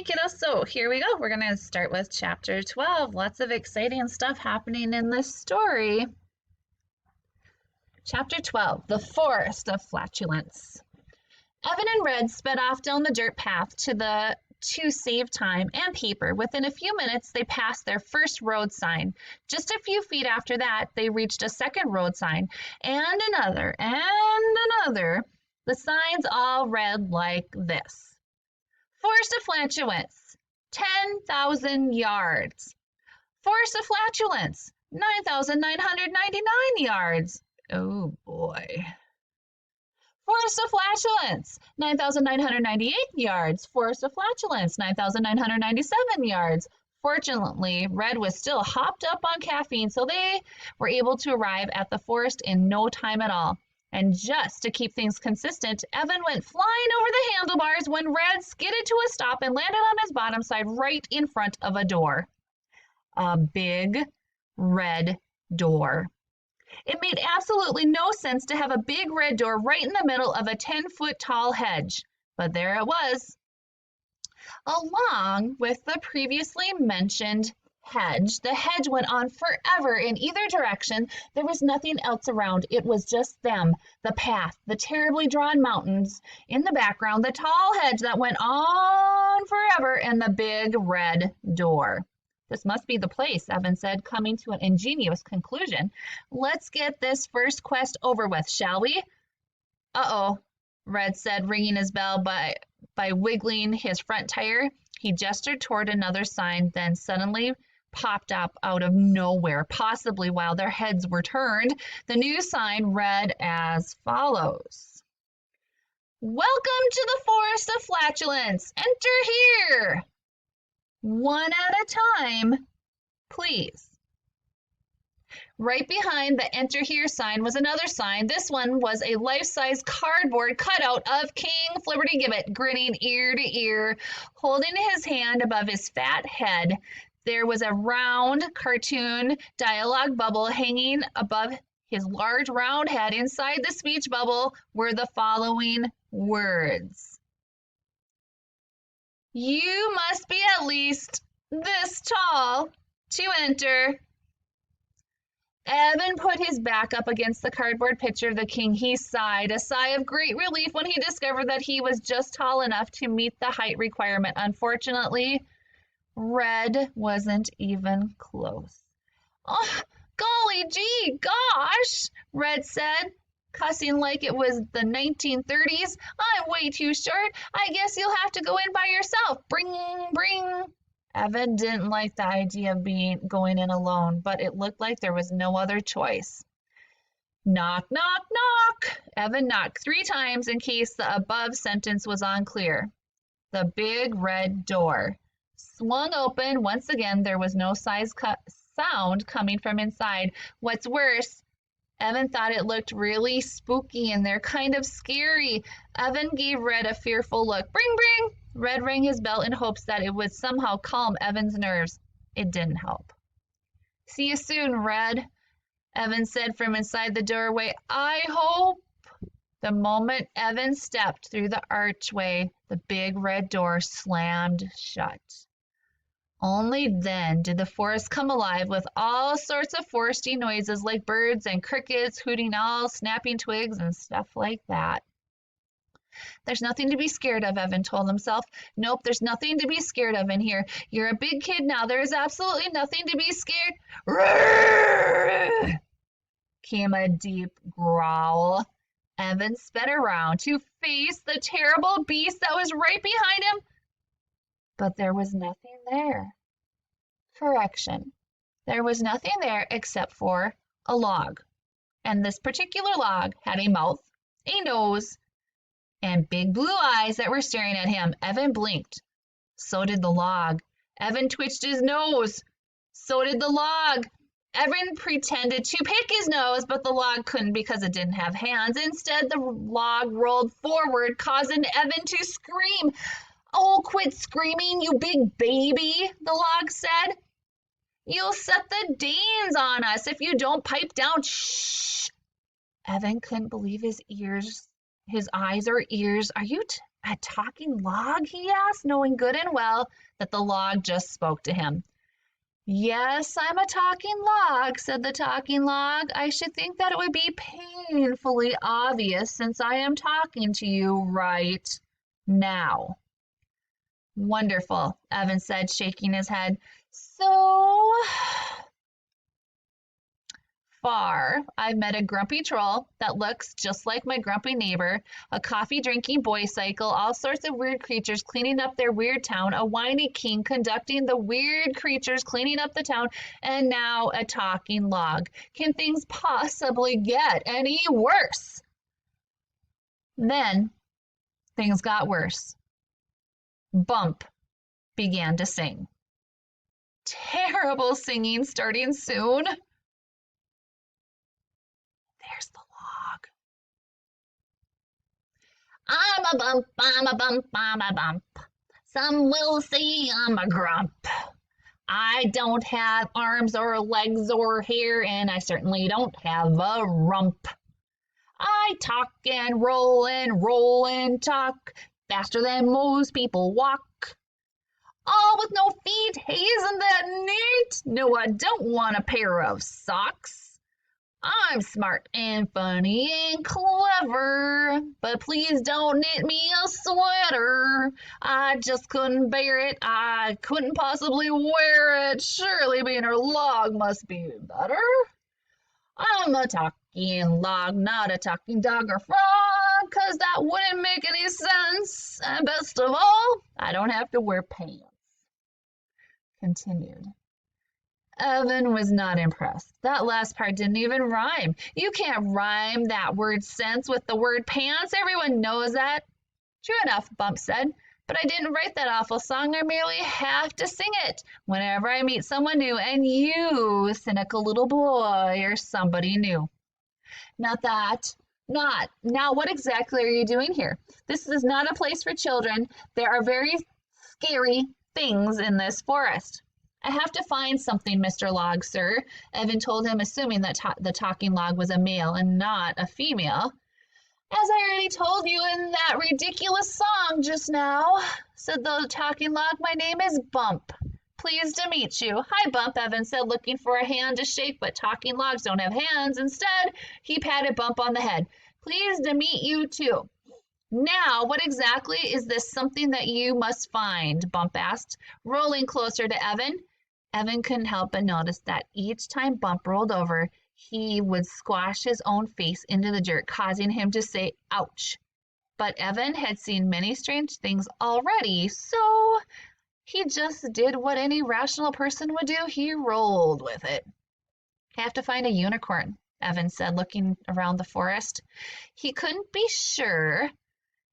kiddos. So here we go. We're going to start with chapter 12. Lots of exciting stuff happening in this story. Chapter 12, The Forest of Flatulence. Evan and Red sped off down the dirt path to save time and paper. Within a few minutes, they passed their first road sign. Just a few feet after that, they reached a second road sign, and another, and another. The signs all read like this. Forest of Flatulence, 10,000 yards. Forest of Flatulence, 9,999 yards. Oh boy. Forest of Flatulence, 9,998 yards. Forest of Flatulence, 9,997 yards. Fortunately, Red was still hopped up on caffeine, so they were able to arrive at the forest in no time at all. And just to keep things consistent, Evan went flying over the handlebars when Red skidded to a stop and landed on his bottom side right in front of a door. A big red door. It made absolutely no sense to have a big red door right in the middle of a 10-foot tall hedge, but there it was. Along with the previously mentioned hedge, the hedge went on forever in either direction. There was nothing else around. It was just them, the path, the terribly drawn mountains in the background, the tall hedge that went on forever, and the big red door. This must be the place, Evan said, coming to an ingenious conclusion. Let's get this first quest over with, shall we? Uh-oh, Red said, ringing his bell by wiggling his front tire. He gestured toward another sign, then suddenly popped up out of nowhere, possibly while their heads were turned. The new sign read as follows. Welcome to the Forest of Flatulence. Enter here. One at a time, please. Right behind the Enter Here sign was another sign. This one was a life-size cardboard cutout of King Flibbertigibbet, grinning ear to ear, holding his hand above his fat head. There was a round cartoon dialogue bubble hanging above his large round head. Inside the speech bubble were the following words. You must be at least this tall to enter. Evan put his back up against the cardboard picture of the king. He sighed, a sigh of great relief when he discovered that he was just tall enough to meet the height requirement. Unfortunately, Red wasn't even close. Oh, golly gee, gosh, Red said, cussing like it was the 1930s. I'm way too short. I guess you'll have to go in by yourself. Bring. Evan didn't like the idea of going in alone, but it looked like there was no other choice. Knock, knock, knock. Evan knocked 3 times in case the above sentence was unclear. The big red door swung open. Once again, there was no sound coming from inside. What's worse, Evan thought it looked really spooky in there, kind of scary. Evan gave Red a fearful look. Bring. Red rang his bell in hopes that it would somehow calm Evan's nerves. It didn't help. See you soon, Red, Evan said from inside the doorway. I hope. The moment Evan stepped through the archway, the big red door slammed shut. Only then did the forest come alive with all sorts of foresty noises like birds and crickets, hooting owls, snapping twigs, and stuff like that. There's nothing to be scared of, Evan told himself. Nope, there's nothing to be scared of in here. You're a big kid now. There is absolutely nothing to be scared. Roar! Came a deep growl. Evan sped around to face the terrible beast that was right behind him. But there was nothing there. Correction. There was nothing there except for a log. And this particular log had a mouth, a nose, and big blue eyes that were staring at him. Evan blinked. So did the log. Evan twitched his nose. So did the log. Evan pretended to pick his nose, but the log couldn't because it didn't have hands. Instead, the log rolled forward, causing Evan to scream. Oh, quit screaming, you big baby, the log said. You'll set the Danes on us if you don't pipe down. Shh. Evan couldn't believe his eyes or ears. Are you A talking log? He asked, knowing good and well that the log just spoke to him. Yes, I'm a talking log, said the talking log. I should think that it would be painfully obvious since I am talking to you right now. Wonderful, Evan said, shaking his head. So far, I've met a grumpy troll that looks just like my grumpy neighbor, a coffee-drinking boy cycle, all sorts of weird creatures cleaning up their weird town, a whiny king conducting the weird creatures cleaning up the town, and now a talking log. Can things possibly get any worse? Then things got worse. Bump began to sing. Terrible singing starting soon. There's the log. I'm a bump, I'm a bump, I'm a bump. Some will say I'm a grump. I don't have arms or legs or hair, and I certainly don't have a rump. I talk and roll and talk faster than most people walk. All with no feet, hey, isn't that neat? No, I don't want a pair of socks. I'm smart and funny and clever, but please don't knit me a sweater. I just couldn't bear it. I couldn't possibly wear it. Surely being a log must be better. I'm a talking log, not a talking dog or frog, 'cause that wouldn't make any sense. And best of all, I don't have to wear pants. Continued. Evan was not impressed. That last part didn't even rhyme. You can't rhyme that word sense with the word pants. Everyone knows that. True enough, Bump said. But I didn't write that awful song. I merely have to sing it whenever I meet someone new, and you, cynical little boy, are somebody new. Not that. Not. Now, what exactly are you doing here? This is not a place for children. There are very scary things in this forest. I have to find something, Mr. Log, sir, Evan told him, assuming that the talking log was a male and not a female. As I already told you in that ridiculous song just now, said the talking log, my name is Bump. Pleased to meet you. Hi, Bump, Evan said, looking for a hand to shake, but talking logs don't have hands. Instead, he patted Bump on the head. Pleased to meet you, too. Now, what exactly is this something that you must find? Bump asked, rolling closer to Evan. Evan couldn't help but notice that each time Bump rolled over, he would squash his own face into the dirt, causing him to say, ouch. But Evan had seen many strange things already, so he just did what any rational person would do. He rolled with it. I have to find a unicorn, Evan said, looking around the forest. He couldn't be sure,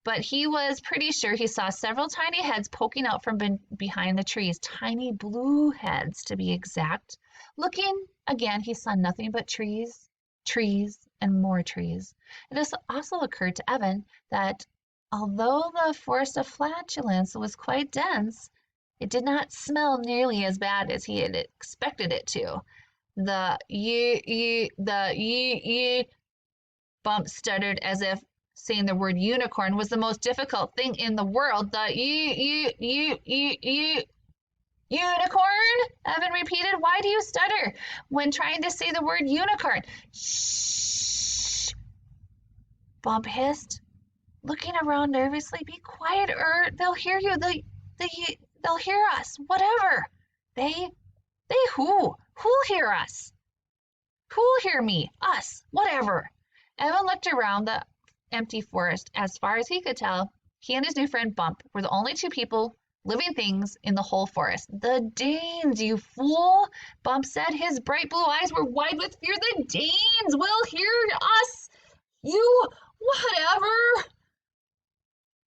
but he was pretty sure he saw several tiny heads poking out from behind the trees, tiny blue heads to be exact. Looking again, he saw nothing but trees, trees, and more trees. It also occurred to Evan that although the forest of flatulence was quite dense, it did not smell nearly as bad as he had expected it to. The Bump stuttered as if saying the word unicorn was the most difficult thing in the world. The unicorn? Evan repeated. Why do you stutter when trying to say the word unicorn? Shh. Bump hissed, looking around nervously. Be quiet or they'll hear you. They'll hear us. Whatever. They who? Who'll hear us? Who'll hear me? Us. Whatever. Evan looked around the empty forest. As far as he could tell, he and his new friend Bump were the only two living things in the whole forest. The Danes, you fool, Bump said. His bright blue eyes were wide with fear. The Danes will hear us. You, whatever.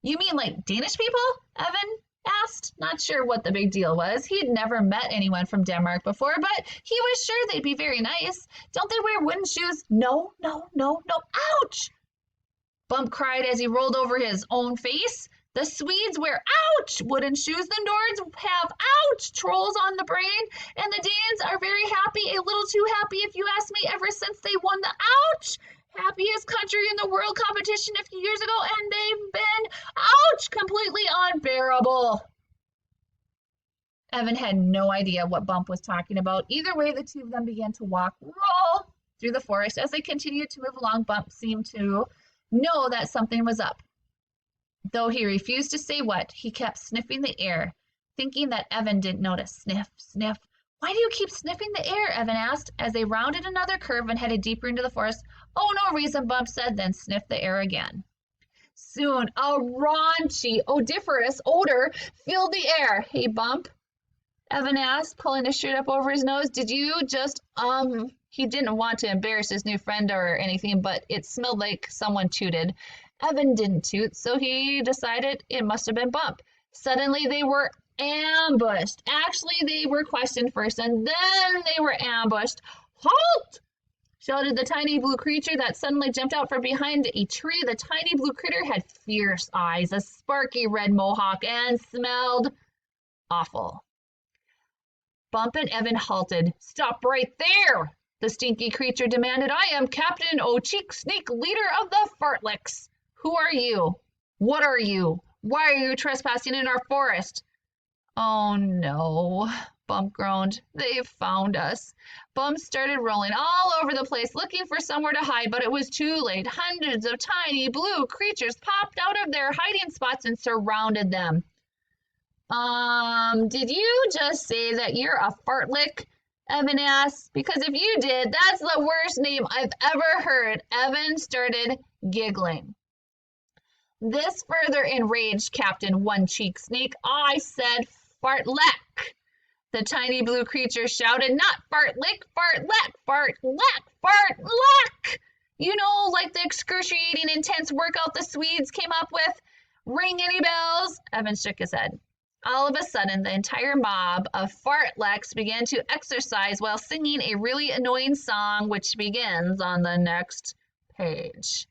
You mean like Danish people? Evan asked, not sure what the big deal was. He had never met anyone from Denmark before, but he was sure they'd be very nice. Don't they wear wooden shoes? No. Ouch! Bump cried as he rolled over his own face. The Swedes wear ouch wooden shoes. The Nords have ouch trolls on the brain. And the Danes are very happy, a little too happy if you ask me, ever since they won the ouch happiest country in the world competition a few years ago, and they've been, ouch, completely unbearable. Evan had no idea what Bump was talking about. Either way, the two of them began to roll through the forest. As they continued to move along, Bump seemed to know that something was up. Though he refused to say what, he kept sniffing the air, thinking that Evan didn't notice. Sniff, sniff. Why do you keep sniffing the air? Evan asked, as they rounded another curve and headed deeper into the forest. Oh, no reason, Bump said, then sniffed the air again. Soon, a raunchy, odoriferous odor filled the air. Hey, Bump, Evan asked, pulling his shirt up over his nose. Did you just, he didn't want to embarrass his new friend or anything, but it smelled like someone tooted. Evan didn't toot, so he decided it must have been Bump. Suddenly they were ambushed. Actually, they were questioned first, and then they were ambushed. Halt! Shouted the tiny blue creature that suddenly jumped out from behind a tree. The tiny blue critter had fierce eyes, a sparky red mohawk, and smelled awful. Bump and Evan halted. Stop right there, the stinky creature demanded. I am Captain O'Cheek Snake, leader of the Fartlicks. Who are you? What are you? Why are you trespassing in our forest? Oh no, Bump groaned. They've found us. Bump started rolling all over the place, looking for somewhere to hide, but it was too late. Hundreds of tiny blue creatures popped out of their hiding spots and surrounded them. Did you just say that you're a fartlick? Evan asked. Because if you did, that's the worst name I've ever heard. Evan started giggling. This further enraged Captain One Cheek Snake. I said fartleck. The tiny blue creature shouted, not fartlick, fartleck, fartleck, fartleck. You know, like the excruciating, intense workout the Swedes came up with. Ring any bells? Evan shook his head. All of a sudden, the entire mob of fartlecks began to exercise while singing a really annoying song, which begins on the next page.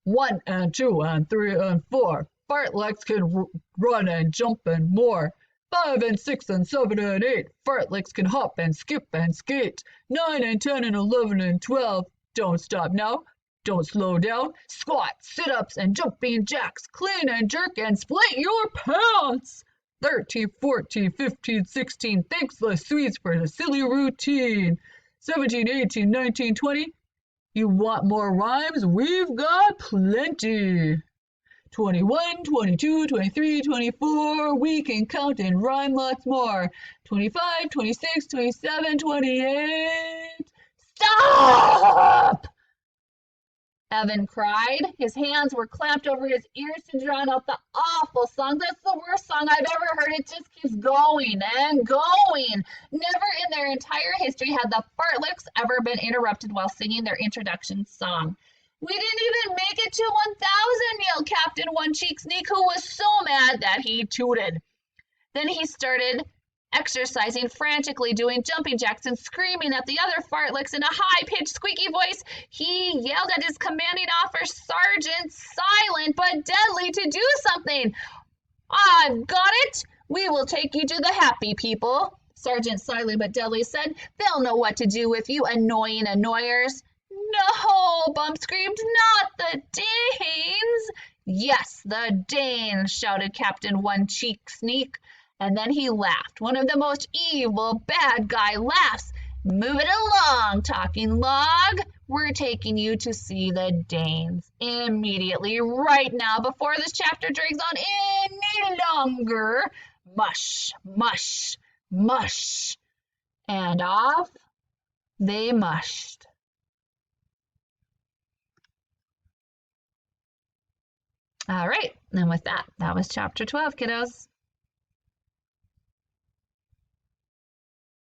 1 and 2 and 3 and 4. Fartlecks can run and jump and more. 5 and 6 and 7 and 8. Fartlecks can hop and skip and skate. 9 and 10 and 11 and 12. Don't stop now. Don't slow down. Squats, sit-ups, and jumping jacks. Clean and jerk and split your pants. 13, 14, 15, 16. Thanks the Swedes for the silly routine. 17, 18, 19, 20. You want more rhymes? We've got plenty. 21, 22, 23, 24. We can count and rhyme lots more. 25, 26, 27, 28. Stop! Evan cried. His hands were clamped over his ears to drown out the awful song. That's the worst song I've ever heard. It just keeps going and going. Never in their entire history had the Fartlicks ever been interrupted while singing their introduction song. We didn't even make it to 1,000, yelled Captain One Cheek Snake, who was so mad that he tooted. Then he started exercising frantically, doing jumping jacks and screaming at the other fartlicks in a high-pitched, squeaky voice. He yelled at his commanding officer, Sergeant Silent but Deadly, to do something. I've got it. We will take you to the happy people, Sergeant Silent but Deadly said. They'll know what to do with you annoying annoyers. No, Bump screamed, not the Danes. Yes, the Danes, shouted Captain One Cheek Snake. And then he laughed. One of the most evil bad guy laughs. Move it along, talking log. We're taking you to see the Danes immediately, right now, before this chapter drags on any longer. Mush, mush, mush. And off they mushed. All right, and with that was chapter 12, kiddos.